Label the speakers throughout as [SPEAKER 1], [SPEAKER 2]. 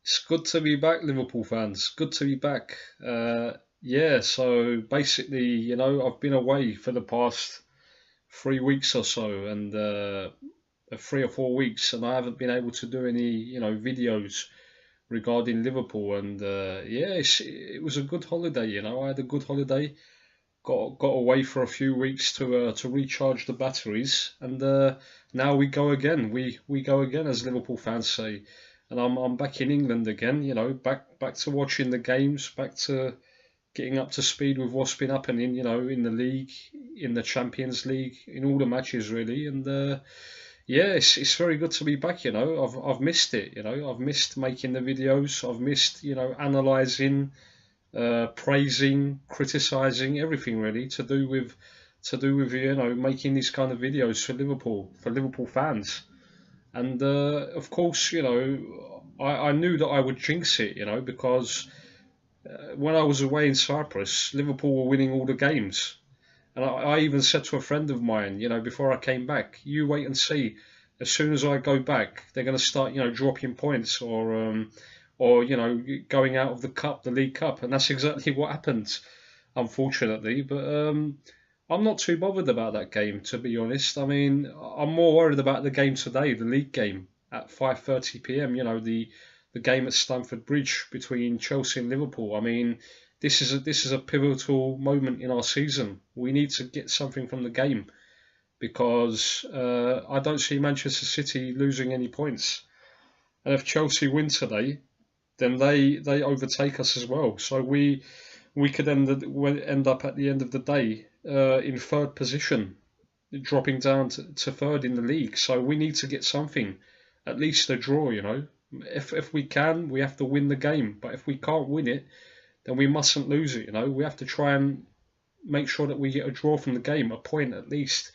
[SPEAKER 1] It's good to be back, Liverpool fans. Good to be back. Yeah, so basically, I've been away for the past 3 weeks or so, and 3 or 4 weeks, and I haven't been able to do any, videos regarding Liverpool. And yeah, it was a good holiday. I had a good holiday. Got away for a few weeks to recharge the batteries, and now we go again. We go again, as Liverpool fans say, and I'm back in England again. Back to watching the games, back to getting up to speed with what's been happening. In the league, in the Champions League, in all the matches really, and yeah, it's very good to be back. I've missed it. I've missed making the videos. I've missed analysing, praising, criticizing, everything really to do with making these kind of videos for Liverpool fans. And of course, I knew that I would jinx it, because when I was away in Cyprus, Liverpool were winning all the games. And I even said to a friend of mine, before I came back, you wait and see. As soon as I go back, they're going to start, dropping points or going out of the cup, the League Cup, and that's exactly what happened, unfortunately. But I'm not too bothered about that game, to be honest. I mean, I'm more worried about the game today, the league game at 5:30 p.m. The game at Stamford Bridge between Chelsea and Liverpool. I mean, this is a pivotal moment in our season. We need to get something from the game because I don't see Manchester City losing any points. And if Chelsea win today, then they overtake us as well. So we could end up at the end of the day in third position, dropping down to third in the league. So we need to get something, at least a draw. If we can, we have to win the game. But if we can't win it, then we mustn't lose it. We have to try and make sure that we get a draw from the game, a point at least.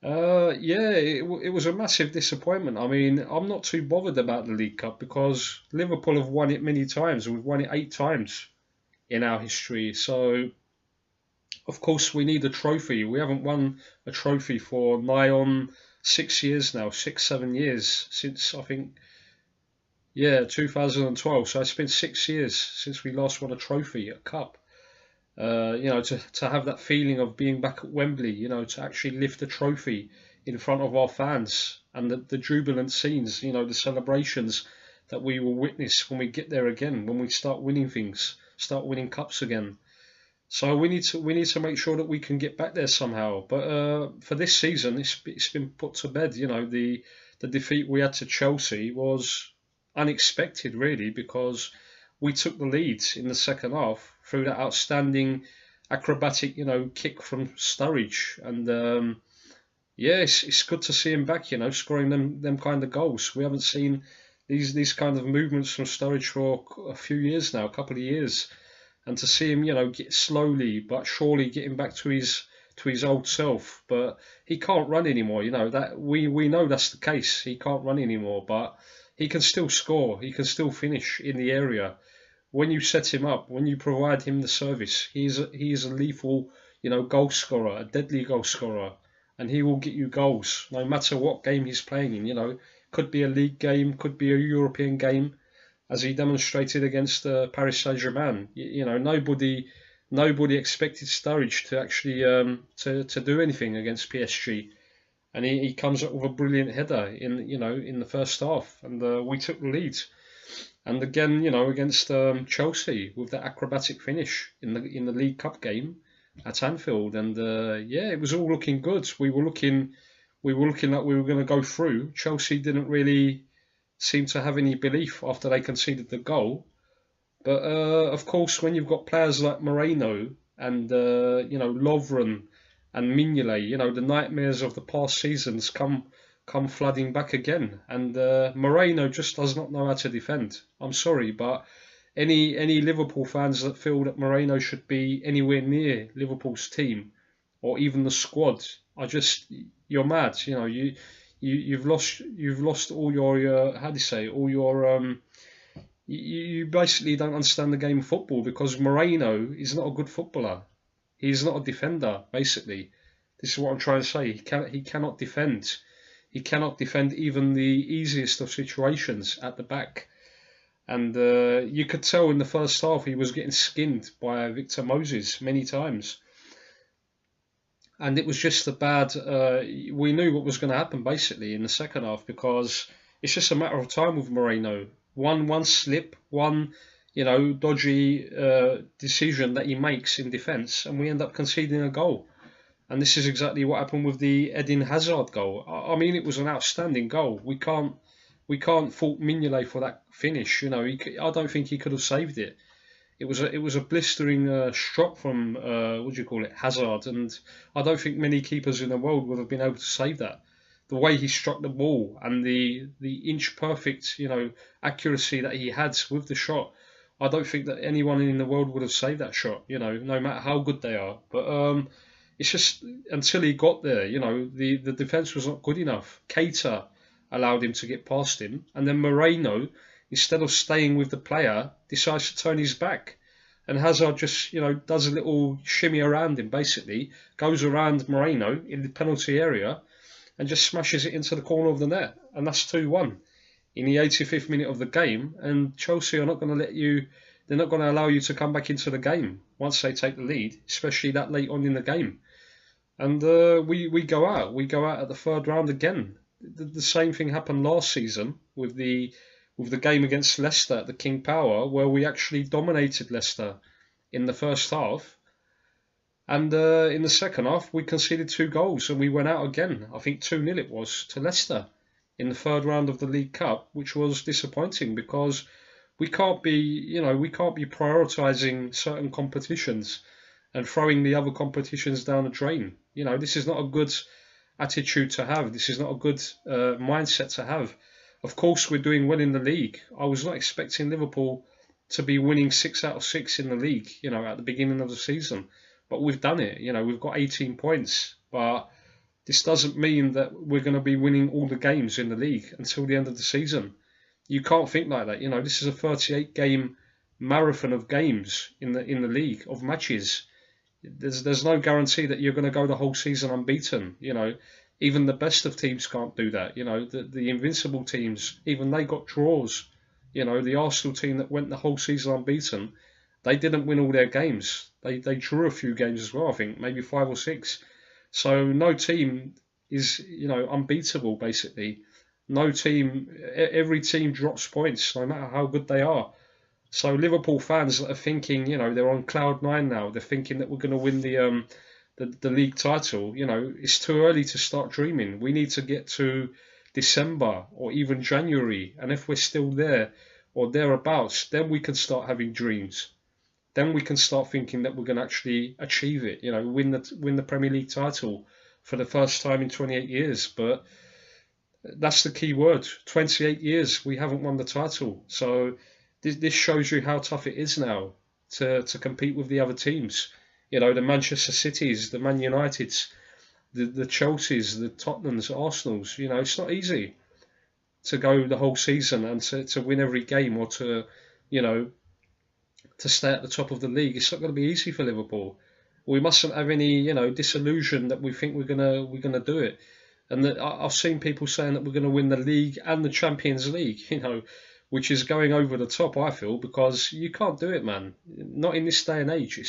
[SPEAKER 1] Yeah, it was a massive disappointment. I mean, I'm not too bothered about the League Cup because Liverpool have won it many times. We've won it 8 times in our history. So, of course, we need a trophy. We haven't won a trophy for nigh on 6 years now, 6, 7 years since I think, yeah, 2012. So it's been 6 years since we last won a trophy, a cup. To have that feeling of being back at Wembley, to actually lift a trophy in front of our fans and the jubilant scenes, the celebrations that we will witness when we get there again, when we start winning things, start winning cups again. So we need to make sure that we can get back there somehow. But for this season, it's been put to bed. The defeat we had to Chelsea was unexpected, really, because we took the lead in the second half through that outstanding acrobatic, kick from Sturridge. And yeah, it's good to see him back, scoring them kind of goals. We haven't seen these kind of movements from Sturridge for a few years now, a couple of years. And to see him, get slowly but surely getting back to his old self. But he can't run anymore, that we know that's the case. He can't run anymore, but he can still score. He can still finish in the area. When you set him up, when you provide him the service, he is a lethal, goal scorer, a deadly goal scorer, and he will get you goals no matter what game he's playing in. Could be a league game, could be a European game, as he demonstrated against Paris Saint-Germain. Nobody expected Sturridge to actually to do anything against PSG, and he comes up with a brilliant header in the first half, and we took the lead. And again, against Chelsea with that acrobatic finish in the League Cup game at Anfield, and yeah, it was all looking good. We were looking like we were going to go through. Chelsea didn't really seem to have any belief after they conceded the goal. But of course, when you've got players like Moreno and Lovren and Mignolet, the nightmares of the past seasons come flooding back again. And Moreno just does not know how to defend. I'm sorry, but any Liverpool fans that feel that Moreno should be anywhere near Liverpool's team or even the squad, you're mad. You've lost all your how do you say, all your you basically don't understand the game of football, because Moreno is not a good footballer. He's not a defender, basically. This is what I'm trying to say. He cannot defend. He cannot defend even the easiest of situations at the back. And you could tell in the first half he was getting skinned by Victor Moses many times. And it was just a bad. We knew what was going to happen basically in the second half, because it's just a matter of time with Moreno. One slip, one dodgy decision that he makes in defence, and we end up conceding a goal. And this is exactly what happened with the Eden Hazard goal. I mean, it was an outstanding goal. We can't fault Mignolet for that finish. I don't think he could have saved it. It was a blistering shot from what do you call it, Hazard, and I don't think many keepers in the world would have been able to save that. The way he struck the ball and the inch perfect accuracy that he had with the shot, I don't think that anyone in the world would have saved that shot. No matter how good they are. But it's just until he got there, the defence was not good enough. Keita allowed him to get past him, and then Moreno, instead of staying with the player, decides to turn his back. And Hazard just, does a little shimmy around him, basically, goes around Moreno in the penalty area and just smashes it into the corner of the net. And that's 2-1 in the 85th minute of the game. And Chelsea are not going to they're not going to allow you to come back into the game once they take the lead, especially that late on in the game. And we go out. We go out at the third round again. The same thing happened last season with the game against Leicester at the King Power, where we actually dominated Leicester in the first half. And in the second half, we conceded 2 goals and we went out again. I think 2-0 it was to Leicester in the third round of the League Cup, which was disappointing because we can't be prioritising certain competitions and throwing the other competitions down the drain. This is not a good attitude to have. This is not a good mindset to have. Of course, we're doing well in the league. I was not expecting Liverpool to be winning 6 out of 6 in the league, at the beginning of the season. But we've done it. We've got 18 points. But this doesn't mean that we're going to be winning all the games in the league until the end of the season. You can't think like that. This is a 38-game marathon of games in the league, of matches. There's no guarantee that you're going to go the whole season unbeaten. Even the best of teams can't do that. The invincible teams, even they got draws. The Arsenal team that went the whole season unbeaten, they didn't win all their games. They drew a few games as well, I think, maybe 5 or 6. So no team is, unbeatable, basically. No team, every team drops points, no matter how good they are. So Liverpool fans are thinking, they're on cloud 9 now. They're thinking that we're going to win the league title. It's too early to start dreaming. We need to get to December or even January, and if we're still there or thereabouts, then we can start having dreams. Then we can start thinking that we're going to actually achieve it. Win the Premier League title for the first time in 28 years. But that's the key word. 28 years we haven't won the title. So this shows you how tough it is now to compete with the other teams. The Manchester Cities, the Man Uniteds, the Chelseas, the Tottenhams, Arsenals. It's not easy to go the whole season and to win every game or to stay at the top of the league. It's not going to be easy for Liverpool. We mustn't have any disillusion that we think we're gonna do it. And I've seen people saying that we're going to win the league and the Champions League. Which is going over the top, I feel, because you can't do it, man. Not in this day and age.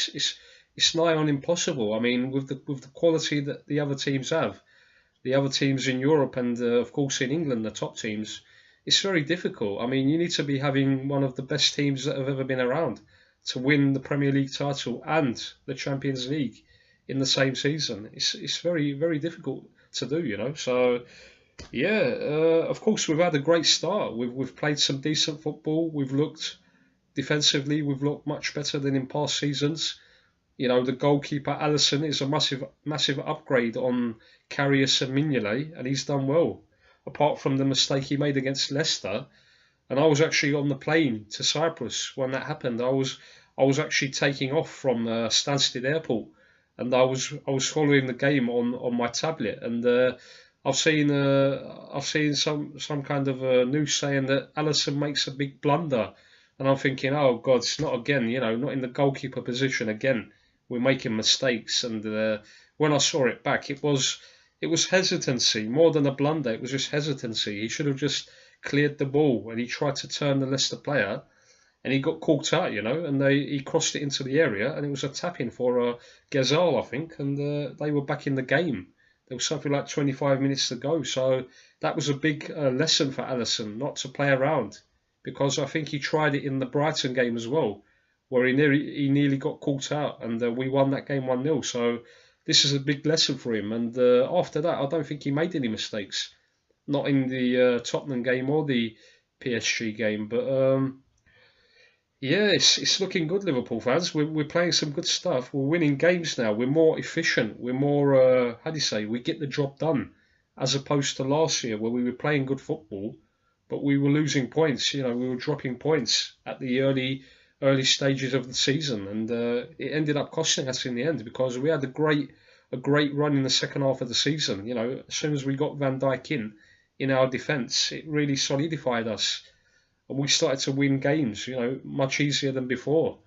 [SPEAKER 1] It's nigh on impossible. I mean, with the quality that the other teams have, the other teams in Europe and of course in England, the top teams, it's very difficult. I mean, you need to be having one of the best teams that have ever been around to win the Premier League title and the Champions League in the same season. It's very, very difficult to do, So yeah, of course we've had a great start. We've played some decent football. We've looked defensively. We've looked much better than in past seasons. The goalkeeper Alisson is a massive upgrade on Karius and Mignolet, and he's done well. Apart from the mistake he made against Leicester, and I was actually on the plane to Cyprus when that happened. I was actually taking off from Stansted Airport, and I was following the game on my tablet, and I've seen some kind of news saying that Alisson makes a big blunder, and I'm thinking, oh God, it's not again. Not in the goalkeeper position again. We're making mistakes, and when I saw it back, it was hesitancy more than a blunder. It was just hesitancy. He should have just cleared the ball and he tried to turn the Leicester player and he got caught out, and he crossed it into the area and it was a tap-in for Ghazal, I think, and they were back in the game. There was something like 25 minutes to go, so that was a big lesson for Alisson, not to play around, because I think he tried it in the Brighton game as well, where he nearly got caught out, and we won that game 1-0. So this is a big lesson for him. And after that, I don't think he made any mistakes, not in the Tottenham game or the PSG game. But yeah, it's looking good, Liverpool fans. We're playing some good stuff. We're winning games now. We're more efficient. We're more, how do you say, we get the job done, as opposed to last year where we were playing good football, but we were losing points. We were dropping points at the early stages of the season, and it ended up costing us in the end, because we had a great run in the second half of the season. As soon as we got Van Dijk in our defence, it really solidified us. And we started to win games, much easier than before,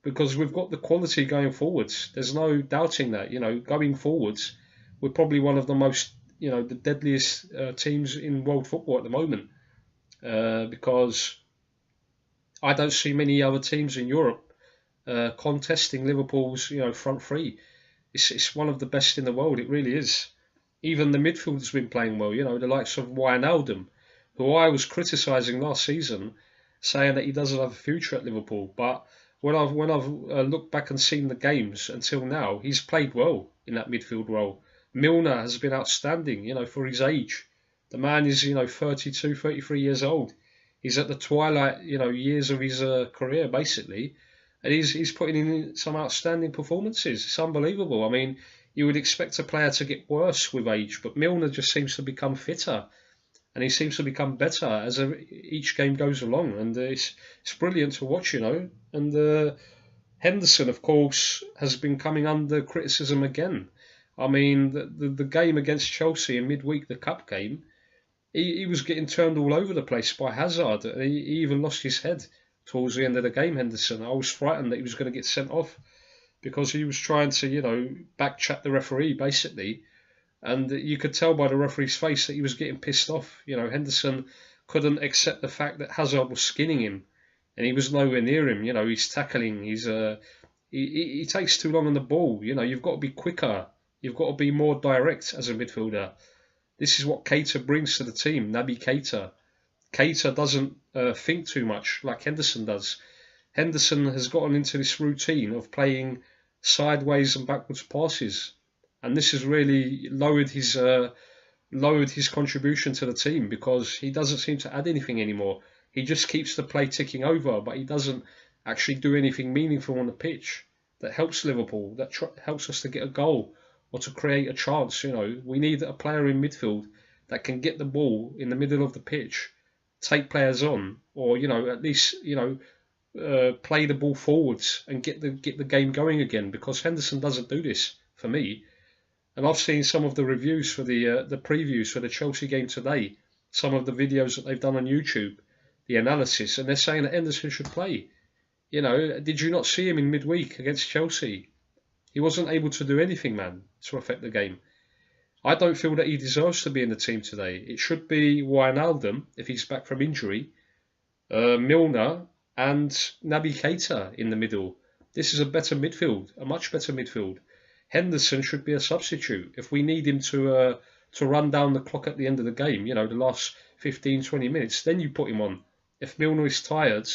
[SPEAKER 1] because we've got the quality going forwards. There's no doubting that, going forwards, we're probably one of the most, the deadliest teams in world football at the moment, because I don't see many other teams in Europe contesting Liverpool's, front three. It's one of the best in the world. It really is. Even the midfield's been playing well, the likes of Wijnaldum, who I was criticising last season, saying that he doesn't have a future at Liverpool. But when I've looked back and seen the games until now, he's played well in that midfield role. Milner has been outstanding, for his age. The man is, 32, 33 years old. He's at the twilight, years of his career, basically. And he's putting in some outstanding performances. It's unbelievable. I mean, you would expect a player to get worse with age, but Milner just seems to become fitter. And he seems to become better as each game goes along. And it's brilliant to watch, And Henderson, of course, has been coming under criticism again. I mean, the game against Chelsea in midweek, the cup game, he was getting turned all over the place by Hazard. And he even lost his head towards the end of the game, Henderson. I was frightened that he was going to get sent off, because he was trying to, backchat the referee, basically. And you could tell by the referee's face that he was getting pissed off. Henderson couldn't accept the fact that Hazard was skinning him, and he was nowhere near him. He's tackling. He takes too long on the ball. You've got to be quicker. You've got to be more direct as a midfielder. This is what Keita brings to the team, Naby Keita. Keita doesn't think too much like Henderson does. Henderson has gotten into this routine of playing sideways and backwards passes. And this has really lowered his contribution to the team, because he doesn't seem to add anything anymore. He just keeps the play ticking over, but he doesn't actually do anything meaningful on the pitch that helps Liverpool, that helps us to get a goal or to create a chance. We need a player in midfield that can get the ball in the middle of the pitch, take players on, or at least play the ball forwards and get the game going again. Because Henderson doesn't do this for me. And I've seen some of the reviews for the previews for the Chelsea game today, some of the videos that they've done on YouTube, the analysis, and they're saying that Henderson should play. Did you not see him in midweek against Chelsea? He wasn't able to do anything, man, to affect the game. I don't feel that he deserves to be in the team today. It should be Wijnaldum, if he's back from injury, Milner, and Naby Keita in the middle. This is a better midfield, a much better midfield. Henderson should be a substitute. If we need him to run down the clock at the end of the game, the last 15, 20 minutes, then you put him on. If Milner is tired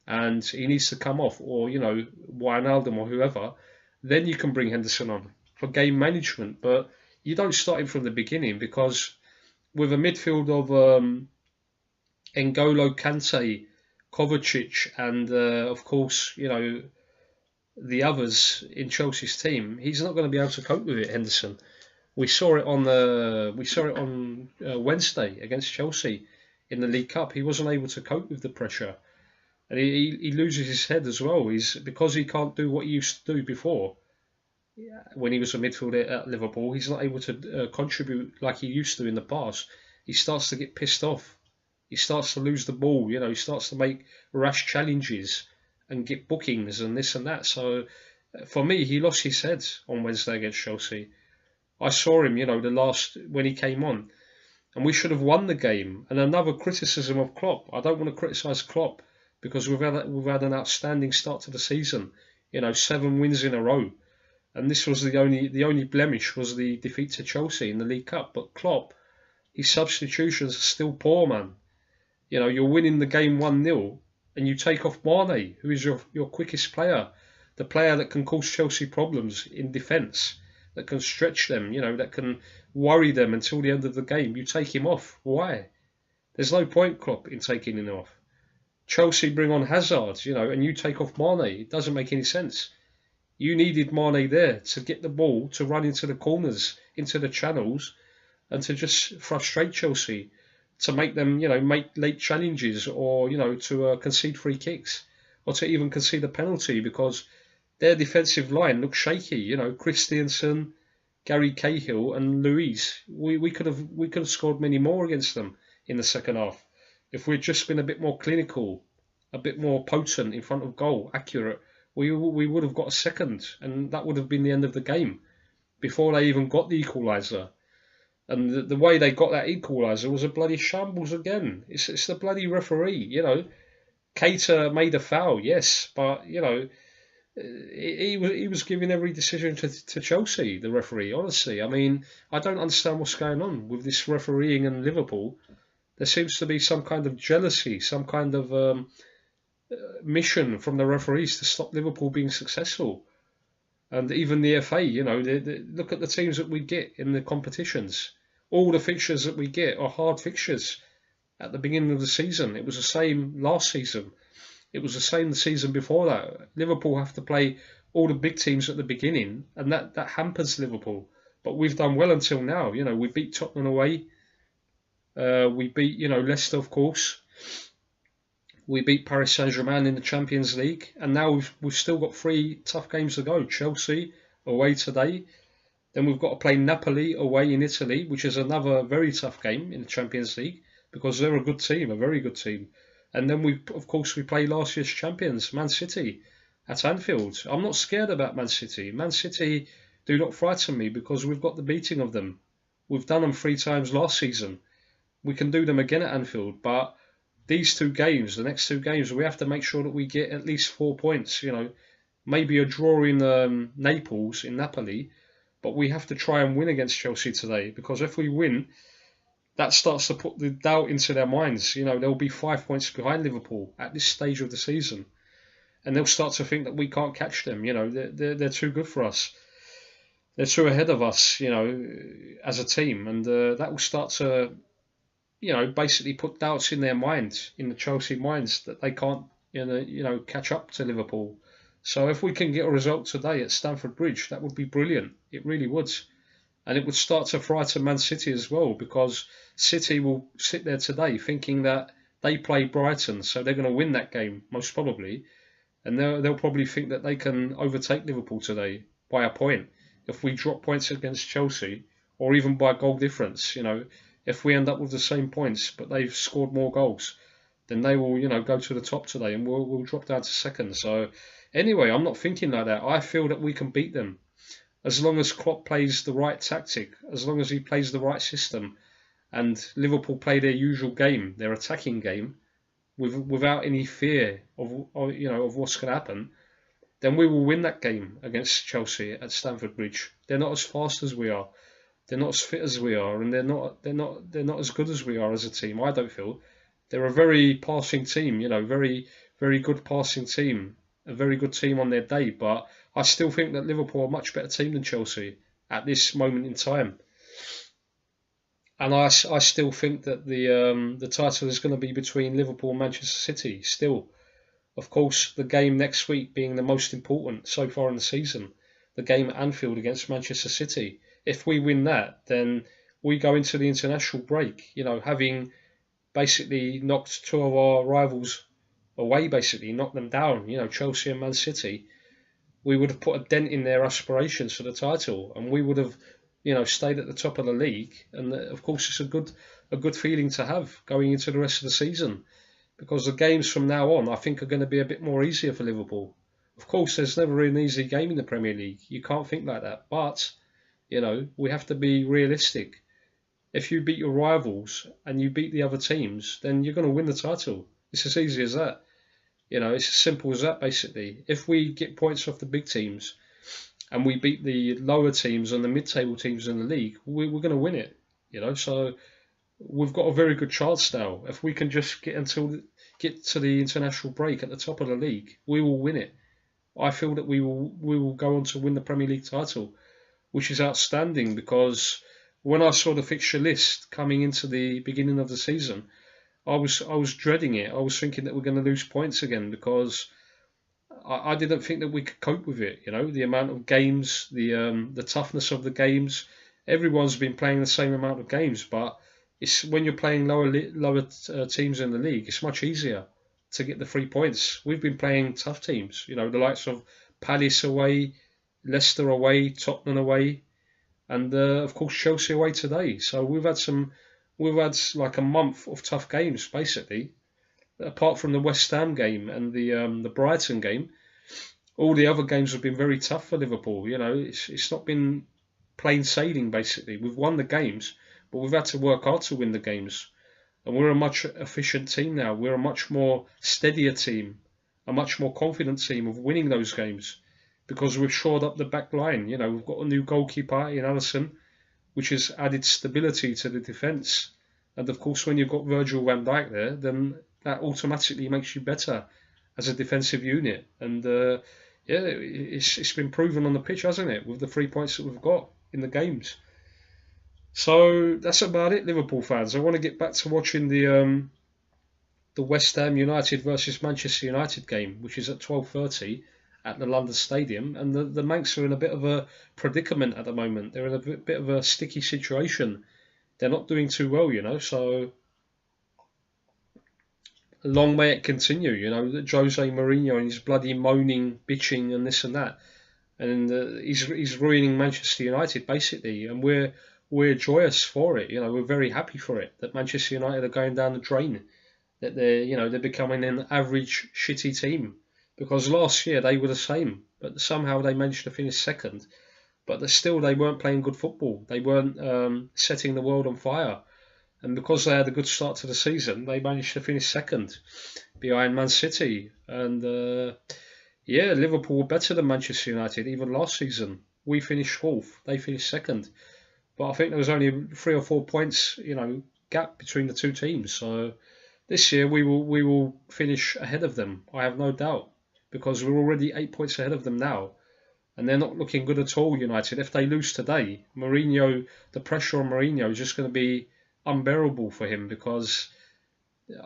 [SPEAKER 1] and he needs to come off, or, Wijnaldum or whoever, then you can bring Henderson on for game management. But you don't start him from the beginning, because with a midfield of N'Golo Kante, Kovacic, and of course, the others in Chelsea's team, he's not going to be able to cope with it, Henderson. We saw it on Wednesday against Chelsea in the League Cup. He wasn't able to cope with the pressure, and he loses his head as well. Because he can't do what he used to do before. When he was a midfielder at Liverpool, he's not able to contribute like he used to in the past. He starts to get pissed off. He starts to lose the ball. He starts to make rash challenges and get bookings and this and that. So for me, he lost his head on Wednesday against Chelsea. I saw him, when he came on. and we should have won the game. And another criticism of Klopp, I don't want to criticise Klopp because we've had an outstanding start to the season. 7 wins in a row, and this was the only blemish was the defeat to Chelsea in the League Cup. But Klopp, his substitutions are still poor, man. You're winning the game 1-0, and you take off Mane, who is your quickest player, the player that can cause Chelsea problems in defence, that can stretch them, that can worry them until the end of the game. You take him off. Why? There's no point, Klopp, in taking him off. Chelsea bring on Hazard, and you take off Mane. It doesn't make any sense. You needed Mane there to get the ball, to run into the corners, into the channels, and to just frustrate Chelsea, to make them, make late challenges, or, to concede free kicks, or to even concede a penalty, because their defensive line looks shaky. Christensen, Gary Cahill, and Luiz. We could have scored many more against them in the second half if we'd just been a bit more clinical, a bit more potent in front of goal, accurate. We would have got a second, and that would have been the end of the game before they even got the equaliser. And the way they got that equaliser was a bloody shambles again. It's the bloody referee. Keita made a foul, yes, but he was giving every decision to Chelsea, the referee. Honestly, I mean, I don't understand what's going on with this refereeing in Liverpool. There seems to be some kind of jealousy, some kind of mission from the referees to stop Liverpool being successful. And even the FA, look at the teams that we get in the competitions. All the fixtures that we get are hard fixtures at the beginning of the season. It was the same last season. It was the same the season before that. Liverpool have to play all the big teams at the beginning, and that hampers Liverpool. But we've done well until now. We beat Tottenham away. We beat, Leicester, of course. We beat Paris Saint-Germain in the Champions League, and now we've still got 3 tough games to go. Chelsea away today, then we've got to play Napoli away in Italy, which is another very tough game in the Champions League because they're a good team, a very good team. And then we play last year's champions, Man City, at Anfield. I'm not scared about Man City. Man City do not frighten me because we've got the beating of them. We've done them 3 times last season. We can do them again at Anfield, but these 2 games, the next 2 games, we have to make sure that we get at least 4 points. Maybe a draw in Naples, in Napoli, but we have to try and win against Chelsea today, because if we win, that starts to put the doubt into their minds. They'll be 5 points behind Liverpool at this stage of the season, and they'll start to think that we can't catch them. They're too good for us. They're too ahead of us, as a team, and that will start to basically put doubts in their minds, in the Chelsea minds, that they can't, catch up to Liverpool. So if we can get a result today at Stamford Bridge, that would be brilliant. It really would. And it would start to frighten Man City as well, because City will sit there today thinking that they play Brighton, so they're going to win that game, most probably. And they'll probably think that they can overtake Liverpool today by a point. If we drop points against Chelsea, or even by goal difference, if we end up with the same points, but they've scored more goals, then they will, go to the top today, and we'll drop down to second. So anyway, I'm not thinking like that. I feel that we can beat them as long as Klopp plays the right tactic, as long as he plays the right system, and Liverpool play their usual game, their attacking game, without any fear of what's going to happen. Then we will win that game against Chelsea at Stamford Bridge. They're not as fast as we are. They're not as fit as we are, and they're not as good as we are as a team. I don't feel they're a very passing team, very, very good passing team, a very good team on their day. But I still think that Liverpool are a much better team than Chelsea at this moment in time, and I still think that the title is going to be between Liverpool and Manchester City. Still, of course, the game next week being the most important so far in the season, the game at Anfield against Manchester City. If we win that, then we go into the international break, having basically knocked 2 of our rivals away, basically knocked them down, Chelsea and Man City. We would have put a dent in their aspirations for the title, and we would have, stayed at the top of the league. And of course, it's a good feeling to have going into the rest of the season, because the games from now on, I think, are going to be a bit more easier for Liverpool. Of course, there's never an easy game in the Premier League. You can't think like that, but we have to be realistic. if you beat your rivals and you beat the other teams, then you're going to win the title. It's as easy as that. You know, it's as simple as that, basically. If we get points off the big teams and we beat the lower teams and the mid-table teams in the league, we're going to win it. You know, so we've got a very good chance now. If we can just get to the international break at the top of the league, we will win it. I feel that we will go on to win the Premier League title, which is outstanding, because when I saw the fixture list coming into the beginning of the season, I was dreading it. I was thinking that we're going to lose points again, because I didn't think that we could cope with it. You know, the amount of games, the toughness of the games. Everyone's been playing the same amount of games, but it's when you're playing lower teams in the league, it's much easier to get the 3 points. We've been playing tough teams, you know, the likes of Palace away, Leicester away, Tottenham away, and of course Chelsea away today. So we've had like a month of tough games, basically. Apart from the West Ham game and the Brighton game, all the other games have been very tough for Liverpool. You know, it's not been plain sailing, basically. We've won the games, but we've had to work hard to win the games. And we're a much efficient team now. We're a much more steadier team, a much more confident team of winning those games, because we've shored up the back line. You know, we've got a new goalkeeper in Alisson, which has added stability to the defence. And of course, when you've got Virgil van Dijk there, then that automatically makes you better as a defensive unit. And yeah, it's been proven on the pitch, hasn't it, with the 3 points that we've got in the games. So that's about it, Liverpool fans. I want to get back to watching the West Ham United versus Manchester United game, which is at 12:30 at the London Stadium. And the Mancs are in a bit of a predicament at the moment. They're in a bit of a sticky situation. They're not doing too well, you know, so long may it continue, you know, that Jose Mourinho and his bloody moaning, bitching and this and that. And he's ruining Manchester United, basically, and we're joyous for it. You know, we're very happy for it that Manchester United are going down the drain, that they're becoming an average, shitty team. Because last year they were the same, but somehow they managed to finish second. But they weren't playing good football. They weren't setting the world on fire. And because they had a good start to the season, they managed to finish second behind Man City. And yeah, Liverpool were better than Manchester United even last season. We finished fourth, they finished second. But I think there was only 3 or 4 points, you know, gap between the two teams. So this year we will finish ahead of them. I have no doubt, because we're already 8 points ahead of them now. And they're not looking good at all, United. If they lose today, Mourinho, the pressure on Mourinho is just going to be unbearable for him, because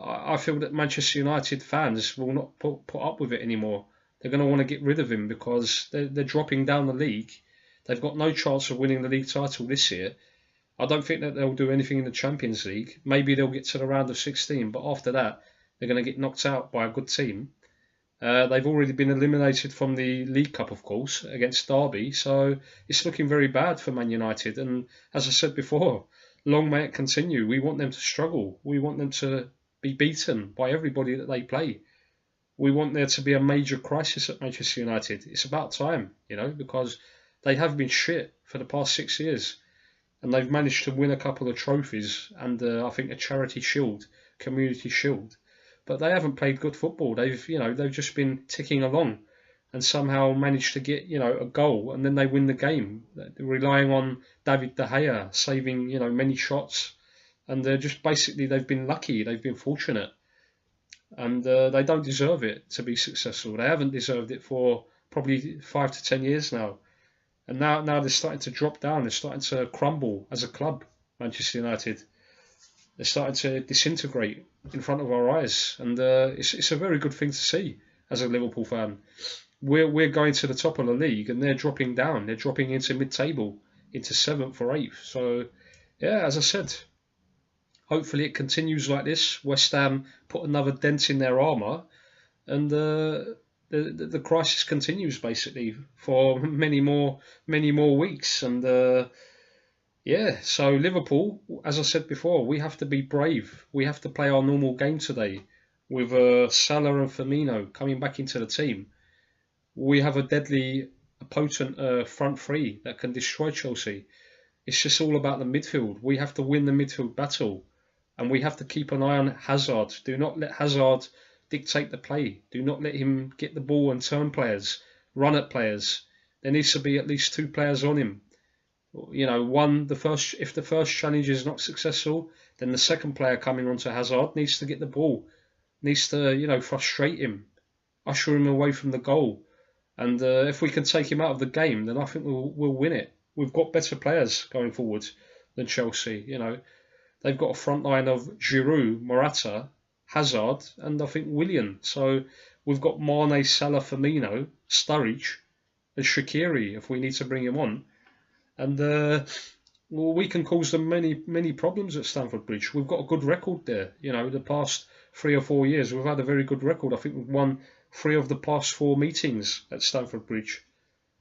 [SPEAKER 1] I feel that Manchester United fans will not put up with it anymore. They're going to want to get rid of him, because they're dropping down the league. They've got no chance of winning the league title this year. I don't think that they'll do anything in the Champions League. Maybe they'll get to the round of 16, but after that, they're going to get knocked out by a good team. They've already been eliminated from the League Cup, of course, against Derby. So it's looking very bad for Man United. And as I said before, long may it continue. We want them to struggle. We want them to be beaten by everybody that they play. We want there to be a major crisis at Manchester United. It's about time, you know, because they have been shit for the past 6 years. And they've managed to win a couple of trophies and I think a charity shield, community shield. But they haven't played good football. They've just been ticking along and somehow managed to get, you know, a goal, and then they win the game. They're relying on David De Gea saving, you know, many shots. And they're just basically, they've been lucky, they've been fortunate. And they don't deserve it to be successful. They haven't deserved it for probably 5 to 10 years now. And now they're starting to drop down. They're starting to crumble as a club, Manchester United. They're starting to disintegrate in front of our eyes. And it's a very good thing to see as a Liverpool fan. We're going to the top of the league and they're dropping down. They're dropping into mid-table, into 7th or 8th. So, yeah, as I said, hopefully it continues like this. West Ham put another dent in their armour. And the crisis continues basically for many more weeks. And yeah, so Liverpool, as I said before, we have to be brave. We have to play our normal game today with Salah and Firmino coming back into the team. We have a potent front three that can destroy Chelsea. It's just all about the midfield. We have to win the midfield battle, and we have to keep an eye on Hazard. Do not let Hazard dictate the play. Do not let him get the ball and turn players, run at players. There needs to be at least 2 players on him. You know, if the first challenge is not successful, then the second player coming onto Hazard needs to get the ball, needs to, you know, frustrate him, usher him away from the goal. And if we can take him out of the game, then I think we'll win it. We've got better players going forward than Chelsea. You know, they've got a front line of Giroud, Morata, Hazard, and I think Willian. So we've got Mane, Salah, Firmino, Sturridge, and Shaqiri if we need to bring him on. And well, we can cause them many problems at Stamford Bridge. We've got a good record there. You know, the past 3 or 4 years, we've had a very good record. I think we've won 3 of the past 4 meetings at Stamford Bridge.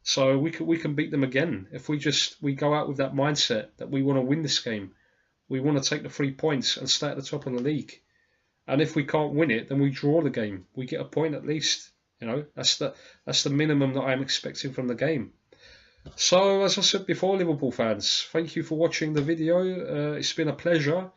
[SPEAKER 1] So we can beat them again if we go out with that mindset that we want to win this game. We want to take the 3 points and stay at the top of the league. And if we can't win it, then we draw the game. We get a point at least. You know, that's the minimum that I'm expecting from the game. So, as I said before, Liverpool fans, thank you for watching the video. It's been a pleasure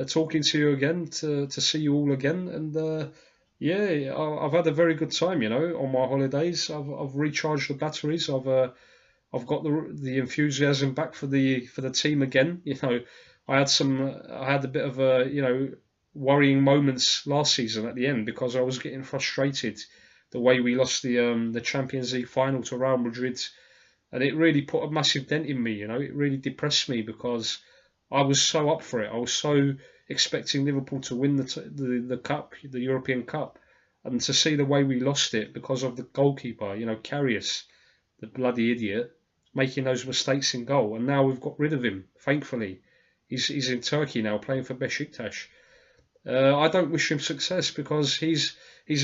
[SPEAKER 1] talking to you again, to see you all again. And yeah, I've had a very good time, you know, on my holidays. I've recharged the batteries. I've got the enthusiasm back for the team again. You know, I had a bit of you know, worrying moments last season at the end because I was getting frustrated the way we lost the Champions League final to Real Madrid. And it really put a massive dent in me, you know. It really depressed me because I was so up for it. I was so expecting Liverpool to win the cup, the European Cup. And to see the way we lost it because of the goalkeeper, you know, Karius, the bloody idiot, making those mistakes in goal. And now we've got rid of him, thankfully. He's in Turkey now, playing for Besiktas. I don't wish him success because he's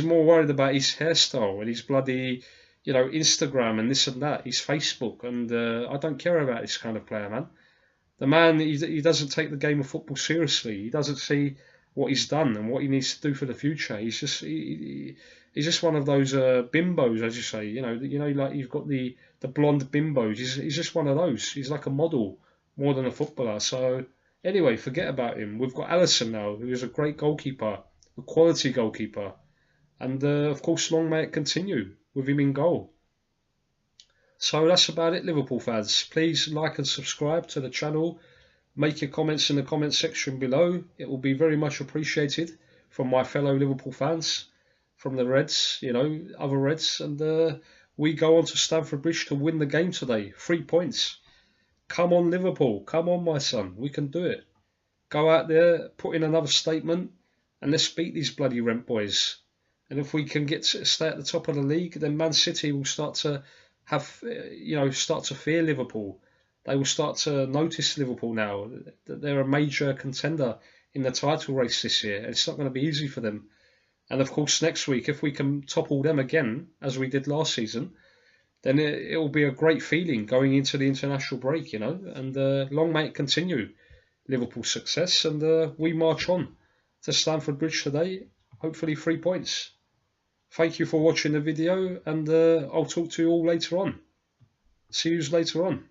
[SPEAKER 1] more worried about his hairstyle and his bloody, you know, Instagram and this and that, his Facebook, and I don't care about this kind of player, man. The man, he doesn't take the game of football seriously. He doesn't see what he's done and what he needs to do for the future. He's just one of those bimbos, as you say. You know, like you've got the blonde bimbos. He's just one of those. He's like a model more than a footballer. So anyway, forget about him. We've got Alisson now, who is a great goalkeeper, a quality goalkeeper, and of course, long may it continue with him in goal. So that's about it, Liverpool fans. Please like and subscribe to the channel. Make your comments in the comment section below. It will be very much appreciated from my fellow Liverpool fans, from the Reds, you know, other Reds. And we go on to Stamford Bridge to win the game today. 3 points. Come on, Liverpool. Come on, my son. We can do it. Go out there, put in another statement, and let's beat these bloody rent boys. And if we can stay at the top of the league, then Man City will start to start to fear Liverpool. They will start to notice Liverpool now, that they're a major contender in the title race this year. It's not going to be easy for them. And of course, next week, if we can topple them again, as we did last season, then it will be a great feeling going into the international break, you know. And long may it continue, Liverpool's success. And we march on to Stamford Bridge today, hopefully 3 points. Thank you for watching the video, and I'll talk to you all later on. See you later on.